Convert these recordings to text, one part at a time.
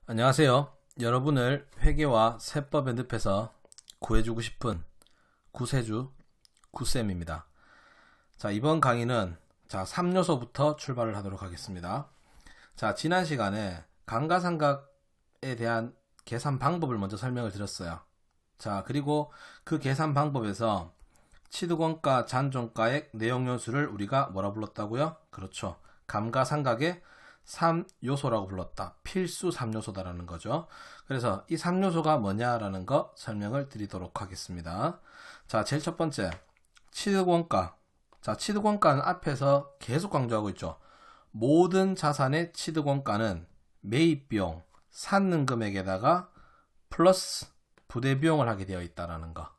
안녕하세요. 여러분을 회계와 세법의 늪에서 구해주고 싶은 구세주 구쌤입니다. 자, 이번 강의는 3요소부터 출발을 하도록 하겠습니다. 자, 지난 시간에 감가상각에 대한 계산 방법을 먼저 설명을 드렸어요. 자, 그리고 그 계산 방법에서 취득원가, 잔존가액, 내용연수를 우리가 뭐라 불렀다고요? 그렇죠. 감가상각의 3요소라고 불렀다. 필수 3요소다라는 거죠. 그래서 이 3요소가 뭐냐라는 거 설명을 드리도록 하겠습니다. 자, 제일 첫 번째, 취득원가. 자, 취득원가는 앞에서 계속 강조하고 있죠. 모든 자산의 취득원가는 매입비용, 샀는 금액에다가 플러스 부대비용을 하게 되어 있다라는 거.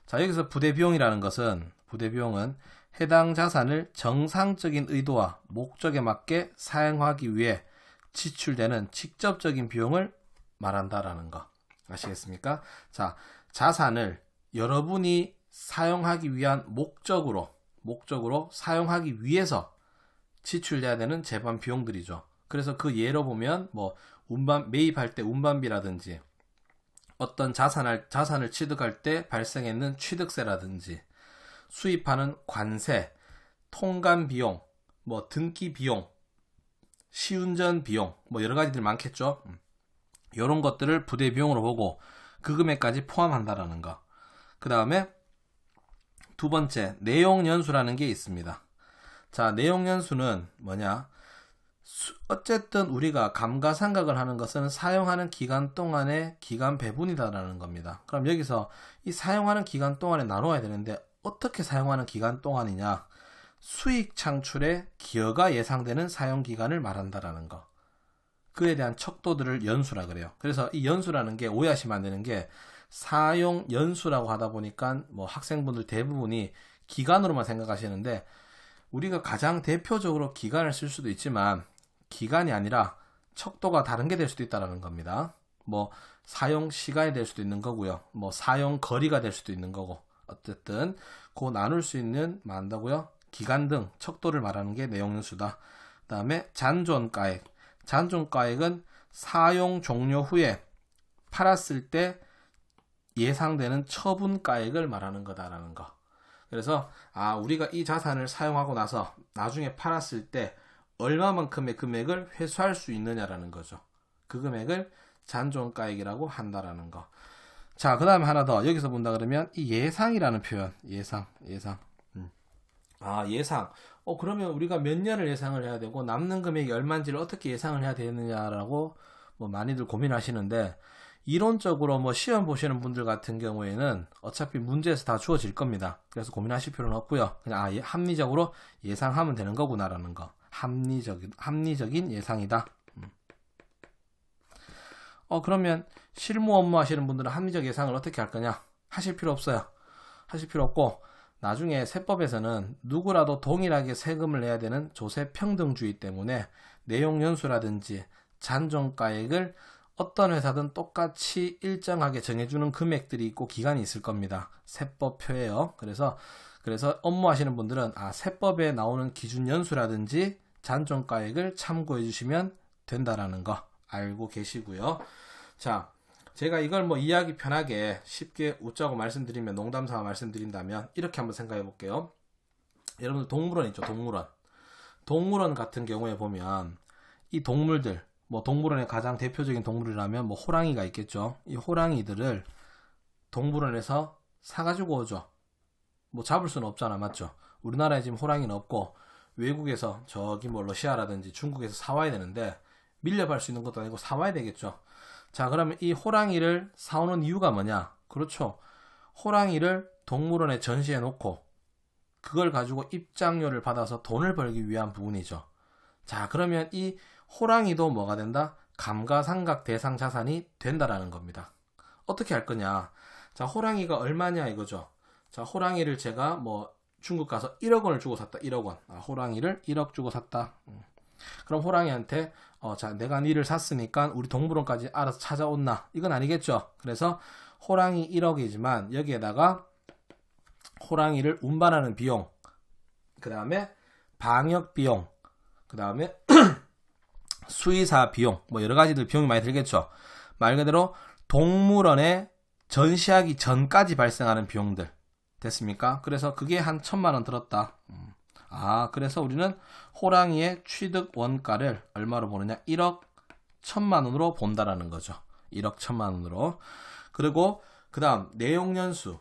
자, 여기서 부대비용이라는 것은, 부대비용은 해당 자산을 정상적인 의도와 목적에 맞게 사용하기 위해 지출되는 직접적인 비용을 말한다라는 거. 아시겠습니까? 자, 자산을 여러분이 사용하기 위한 목적으로 사용하기 위해서 지출돼야 되는 재반 비용들이죠. 그래서 그 예로 보면 매입할 때 운반비라든지 어떤 자산을 취득할 때 발생했는 취득세라든지 수입하는 관세, 통관 비용, 등기 비용, 시운전 비용, 여러 가지들 많겠죠. 이런 것들을 부대 비용으로 보고 그 금액까지 포함한다라는 거. 그 다음에 두 번째, 내용연수라는 게 있습니다. 자, 내용연수는 뭐냐? 어쨌든 우리가 감가상각을 하는 것은 사용하는 기간 동안의 기간 배분이다라는 겁니다. 그럼 여기서 이 사용하는 기간 동안에 나눠야 되는데 어떻게 사용하는 기간 동안이냐? 수익 창출의 기여가 예상되는 사용 기간을 말한다라는 거. 그에 대한 척도들을 연수라 그래요. 그래서 이 연수라는 게 오해하시면 안 되는 게 사용 연수라고 하다 보니까 학생분들 대부분이 기간으로만 생각하시는데 우리가 가장 대표적으로 기간을 쓸 수도 있지만 기간이 아니라 척도가 다른 게 될 수도 있다는 겁니다. 사용 시간이 될 수도 있는 거고요. 사용 거리가 될 수도 있는 거고. 어쨌든 그 나눌 수 있는 한다고요? 기간 등 척도를 말하는 게 내용연수다. 그 다음에 잔존가액. 잔존가액은 사용 종료 후에 팔았을 때 예상되는 처분가액을 말하는 거다라는 거. 그래서 우리가 이 자산을 사용하고 나서 나중에 팔았을 때 얼마만큼의 금액을 회수할 수 있느냐라는 거죠. 그 금액을 잔존가액이라고 한다라는 거. 자, 그 다음에 하나 더. 여기서 본다 그러면 이 예상이라는 표현. 예상. 예상. 그러면 우리가 몇 년을 예상을 해야 되고 남는 금액이 얼마인지를 어떻게 예상을 해야 되느냐라고 많이들 고민하시는데 이론적으로 시험 보시는 분들 같은 경우에는 어차피 문제에서 다 주어질 겁니다. 그래서 고민하실 필요는 없고요. 그냥 합리적으로 예상하면 되는 거구나라는 거. 합리적인 예상이다. 그러면 실무 업무 하시는 분들은 합리적 예상을 어떻게 할 거냐? 하실 필요 없어요. 하실 필요 없고 나중에 세법에서는 누구라도 동일하게 세금을 내야 되는 조세평등주의 때문에 내용연수라든지 잔존가액을 어떤 회사든 똑같이 일정하게 정해주는 금액들이 있고 기간이 있을 겁니다. 세법표예요. 그래서 업무 하시는 분들은 세법에 나오는 기준 연수라든지 잔존가액을 참고해 주시면 된다라는 거 알고 계시고요. 자, 제가 이걸 이해하기 편하게 쉽게 웃자고 말씀드리면, 농담 삼아 말씀드린다면 이렇게 한번 생각해 볼게요. 여러분들 동물원 있죠? 동물원 같은 경우에 보면 이 동물들, 동물원의 가장 대표적인 동물이라면 호랑이가 있겠죠. 이 호랑이들을 동물원에서 사가지고 오죠. 잡을 수는 없잖아, 맞죠? 우리나라에 지금 호랑이는 없고 외국에서 저기 러시아라든지 중국에서 사와야 되는데 밀려갈 수 있는 것도 아니고 사와야 되겠죠. 자, 그러면 이 호랑이를 사오는 이유가 뭐냐? 그렇죠. 호랑이를 동물원에 전시해 놓고 그걸 가지고 입장료를 받아서 돈을 벌기 위한 부분이죠. 자, 그러면 이 호랑이도 뭐가 된다? 감가상각 대상 자산이 된다라는 겁니다. 어떻게 할 거냐? 자, 호랑이가 얼마냐 이거죠. 자, 호랑이를 제가 중국 가서 1억 원을 주고 샀다. 1억 원. 호랑이를 1억 주고 샀다. 그럼 호랑이한테 자, 내가 니를 샀으니까 우리 동물원까지 알아서 찾아온나? 이건 아니겠죠. 그래서 호랑이 1억이지만 여기에다가 호랑이를 운반하는 비용, 그 다음에 방역 비용, 그 다음에 수의사 비용, 뭐 여러 가지들 비용이 많이 들겠죠. 말 그대로 동물원에 전시하기 전까지 발생하는 비용들 됐습니까? 그래서 그게 한 1,000만 원 들었다. 그래서 우리는 호랑이의 취득 원가를 얼마로 보느냐? 1억 1,000만 원으로 본다라는 거죠. 1억 1,000만 원으로. 그리고 그 다음 내용연수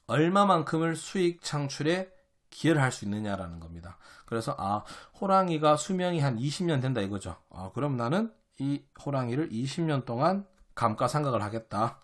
얼마만큼을 수익 창출에 기여를 할 수 있느냐라는 겁니다. 그래서 호랑이가 수명이 한 20년 된다 이거죠. 그럼 나는 이 호랑이를 20년 동안 감가상각을 하겠다.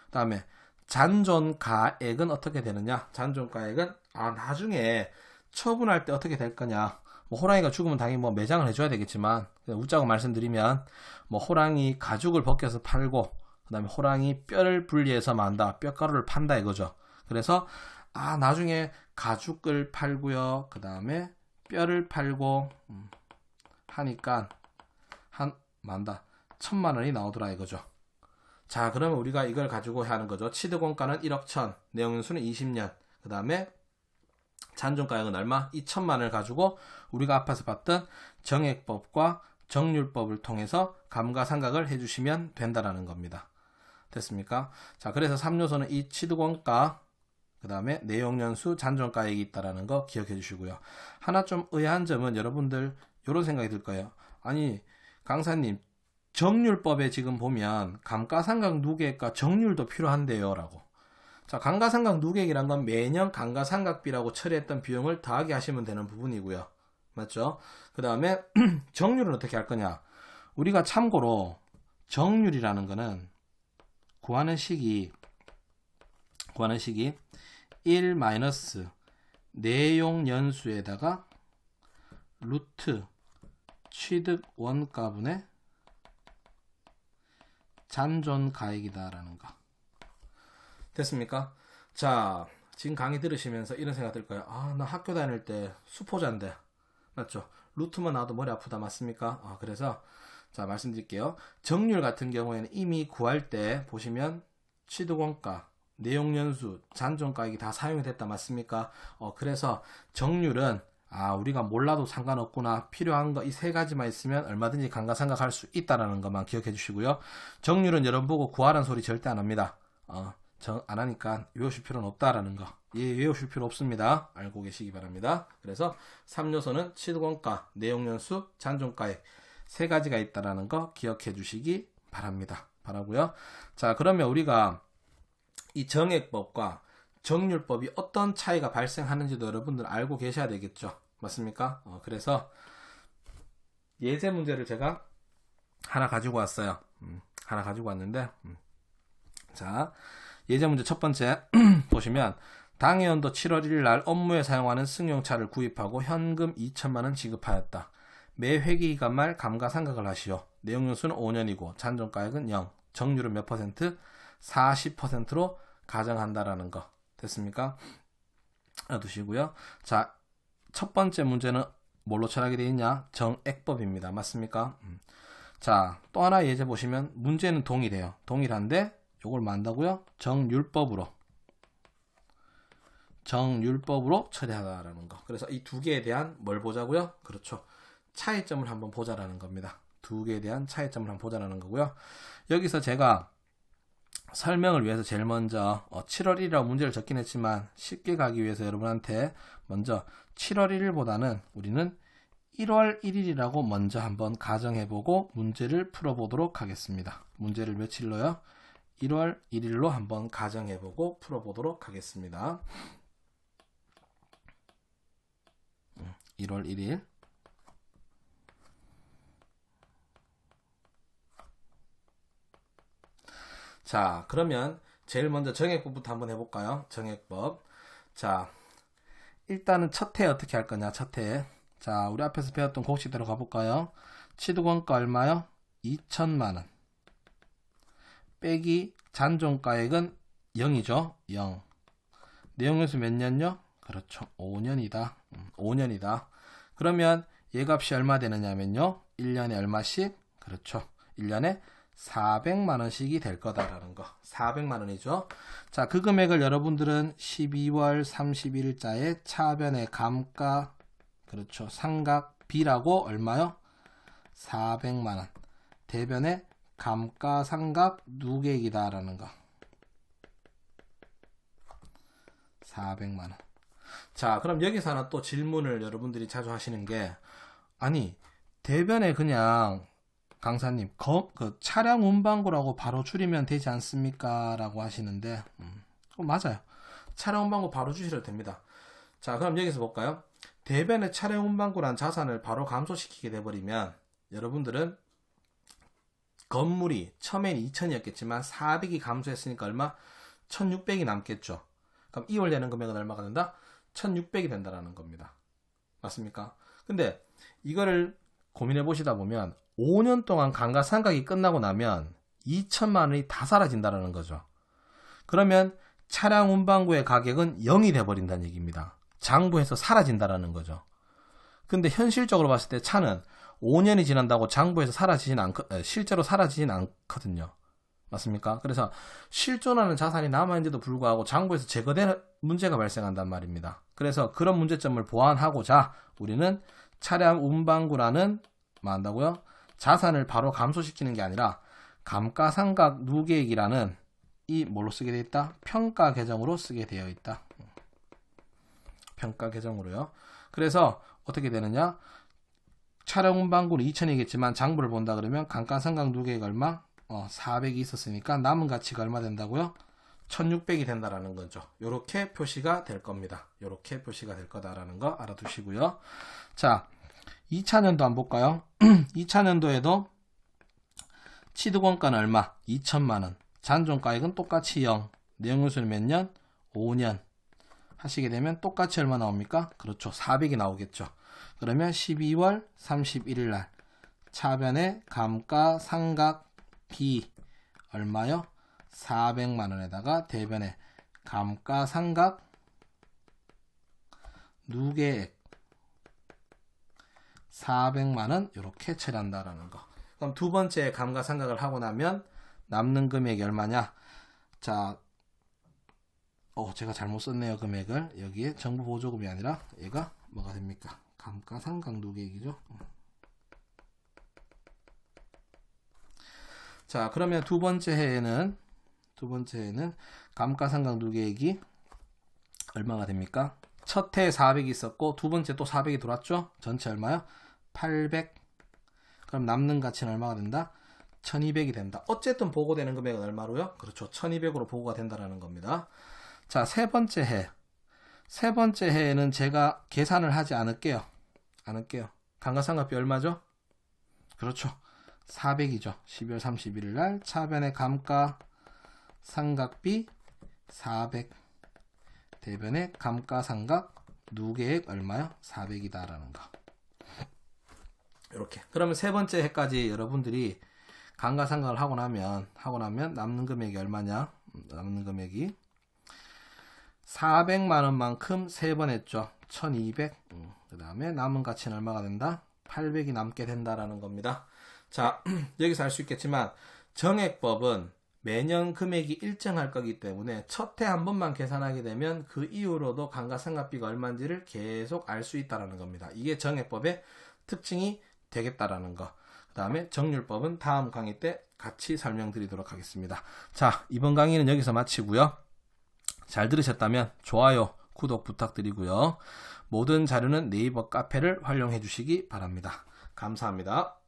그 다음에 잔존가액은 어떻게 되느냐? 잔존가액은 나중에 처분할 때 어떻게 될 거냐? 뭐 호랑이가 죽으면 당연히 뭐 매장을 해줘야 되겠지만 웃자고 말씀드리면 뭐 호랑이 가죽을 벗겨서 팔고 그 다음에 호랑이 뼈를 분리해서 만다, 뼈가루를 판다 이거죠. 그래서 나중에 가죽을 팔고요, 그 다음에 뼈를 팔고 하니까 한 1,000만 원이 나오더라 이거죠. 자, 그러면 우리가 이걸 가지고 하는 거죠. 취득원가는 1억 1,000, 내용연수는 20년, 그 다음에 잔존가액은 얼마? 2,000만 원을 가지고 우리가 앞에서 봤던 정액법과 정률법을 통해서 감가상각을 해주시면 된다라는 겁니다. 됐습니까? 자, 그래서 3요소는 이 취득원가, 그 다음에 내용연수, 잔존가액이 있다라는 거 기억해 주시고요. 하나 좀 의아한 점은 여러분들 이런 생각이 들 거예요. 아니, 강사님, 정률법에 지금 보면 감가상각 누계액과 정률도 필요한데요 라고. 자, 감가상각 누계액이란 건 매년 감가상각비라고 처리했던 비용을 더하게 하시면 되는 부분이고요. 맞죠? 그 다음에 정률은 어떻게 할 거냐? 우리가 참고로 정률이라는 거는 구하는 식이 1 마이너스 내용연수에다가 루트 취득 원가분의 잔존가액이다라는 거. 됐습니까? 자, 지금 강의 들으시면서 이런 생각 들 거예요. 나 학교 다닐 때 수포자인데, 맞죠? 루트만 나와도 머리 아프다, 맞습니까? 그래서 자, 말씀드릴게요. 정률 같은 경우에는 이미 구할 때 보시면 취득원가, 내용연수, 잔존가액이 다 사용이 됐다, 맞습니까? 그래서 정률은 우리가 몰라도 상관없구나. 필요한 거 이 세 가지만 있으면 얼마든지 감가상각할 수 있다라는 것만 기억해 주시고요. 정률은 여러분 보고 구하라는 소리 절대 안 합니다. 안 하니까 외우실 필요는 없다라는 거. 외우실 필요 없습니다. 알고 계시기 바랍니다. 그래서 3요소는 취득원가, 내용연수, 잔존가액 세 가지가 있다라는 거 기억해 주시기 바라고요. 자, 그러면 우리가 이 정액법과 정률법이 어떤 차이가 발생하는지도 여러분들 알고 계셔야 되겠죠. 맞습니까? 그래서 예제 문제를 제가 하나 가지고 왔어요. 하나 가지고 왔는데 자, 예제 문제 첫 번째 보시면 당해연도 7월 1일 날 업무에 사용하는 승용차를 구입하고 현금 2,000만 원 지급하였다. 매 회기기간 말 감가상각을 하시오. 내용연수는 5년이고 잔존가액은 0, 정률은 몇 퍼센트? 40%로 가정한다라는 거. 됐습니까? 알아두시고요. 자, 첫 번째 문제는 뭘로 처리하게 되어 있냐? 정액법입니다. 맞습니까? 자, 또 하나 예제 보시면 문제는 동일해요. 동일한데 이걸 뭐 한다고요? 정률법으로 처리하다라는 거. 그래서 이 두 개에 대한 뭘 보자고요? 그렇죠. 차이점을 한번 보자라는 겁니다. 두 개에 대한 차이점을 한번 보자라는 거고요. 여기서 제가 설명을 위해서 제일 먼저 7월 1일이라고 문제를 적긴 했지만 쉽게 가기 위해서 여러분한테 먼저 7월 1일보다는 우리는 1월 1일이라고 먼저 한번 가정해보고 문제를 풀어보도록 하겠습니다. 문제를 며칠로요? 1월 1일로 한번 가정해보고 풀어보도록 하겠습니다. 1월 1일. 자, 그러면 제일 먼저 정액법부터 한번 해볼까요? 정액법. 자, 일단은 첫 해 어떻게 할 거냐? 첫 해. 자, 우리 앞에서 배웠던 공식대로 가볼까요? 취득원가 얼마요? 2,000만 원. 빼기 잔존가액은 0이죠. 0. 내용연수 몇 년요? 그렇죠. 5년이다. 5년이다. 그러면 얘값이 얼마 되느냐면요. 1년에 얼마씩? 그렇죠. 1년에 400만 원씩이 될 거다라는 거. 400만 원이죠. 자, 그 금액을 여러분들은 12월 31일자에 차변의 감가, 그렇죠. 상각 B라고 얼마요? 400만원. 대변의 감가상각 누계액이다 라는 거. 400만원. 자, 그럼 여기서 하나 또 질문을 여러분들이 자주 하시는 게, 아니 대변에 그냥 강사님 그 차량 운반고라고 바로 줄이면 되지 않습니까? 라고 하시는데 맞아요. 차량 운반고 바로 주셔도 됩니다. 자, 그럼 여기서 볼까요? 대변의 차량 운반고란 자산을 바로 감소시키게 돼버리면 여러분들은 건물이 처음엔 2000이었겠지만 400이 감소했으니까 얼마? 1600이 남겠죠. 그럼 이월되는 금액은 얼마가 된다? 1600이 된다라는 겁니다. 맞습니까? 근데 이거를 고민해 보시다 보면 5년 동안 감가상각이 끝나고 나면 2천만 원이 다 사라진다라는 거죠. 그러면 차량 운반고의 가격은 0이 돼버린다는 얘기입니다. 장부에서 사라진다라는 거죠. 근데 현실적으로 봤을 때 차는 5년이 지난다고 장부에서 실제로 사라지진 않거든요. 맞습니까? 그래서 실존하는 자산이 남아있는데도 불구하고 장부에서 제거되는 문제가 발생한단 말입니다. 그래서 그런 문제점을 보완하고자 우리는 차량 운반고라는 뭐 한다고요? 자산을 바로 감소시키는 게 아니라 감가상각 누계액이라는 이 뭘로 쓰게 되어 있다? 평가 계정으로 쓰게 되어 있다. 평가 계정으로요. 그래서 어떻게 되느냐? 차량 운반고는 2천이겠지만 장부를 본다 그러면 감가상각 누계액 얼마? 400이 있었으니까 남은 가치가 얼마 된다고요? 1600이 된다라는 거죠. 요렇게 표시가 될 겁니다. 요렇게 표시가 될 거다라는 거 알아두시고요. 자, 2차년도 한번 볼까요? 2차년도에도 취득원가는 얼마? 2천만원. 잔존가액은 똑같이 0. 내용요소는 몇 년? 5년. 하시게 되면 똑같이 얼마 나옵니까? 그렇죠. 400이 나오겠죠. 그러면 12월 31일 날 차변의 감가상각 B 얼마요? 400만원에다가 대변의 감가상각 누계액 400만원 이렇게 처리한다라는 거. 그럼 두 번째 감가상각을 하고 나면 남는 금액이 얼마냐? 자, 제가 잘못 썼네요. 금액을. 여기에 정부 보조금이 아니라 얘가 뭐가 됩니까? 감가상각 누계액이죠. 자, 그러면 두 번째 해에는 감가상각 누계액이 얼마가 됩니까? 첫 해에 400이 있었고 두 번째 또 400이 들어왔죠? 전체 얼마요? 800. 그럼 남는 가치는 얼마가 된다? 1200이 된다. 어쨌든 보고되는 금액은 얼마로요? 그렇죠. 1200으로 보고가 된다라는 겁니다. 자, 세 번째 해에는 제가 계산을 하지 않을게요. 감가상각비 얼마죠? 그렇죠. 400이죠. 12월 31일 날 차변의 감가상각비 400 대변의 감가상각 누계액 얼마요? 400이다 라는 거. 이렇게. 그러면 세 번째 해까지 여러분들이 감가상각을 하고 나면 남는 금액이 얼마냐? 남는 금액이 400만원만큼 3번 했죠. 1200. 그 다음에 남은 가치는 얼마가 된다? 800이 남게 된다라는 겁니다. 자, 여기서 알 수 있겠지만 정액법은 매년 금액이 일정할 거기 때문에 첫 해 한 번만 계산하게 되면 그 이후로도 감가상각비가 얼마인지를 계속 알 수 있다는 겁니다. 이게 정액법의 특징이 되겠다라는 거. 그 다음에 정률법은 다음 강의 때 같이 설명드리도록 하겠습니다. 자, 이번 강의는 여기서 마치고요. 잘 들으셨다면 좋아요, 구독 부탁드리고요. 모든 자료는 네이버 카페를 활용해 주시기 바랍니다. 감사합니다.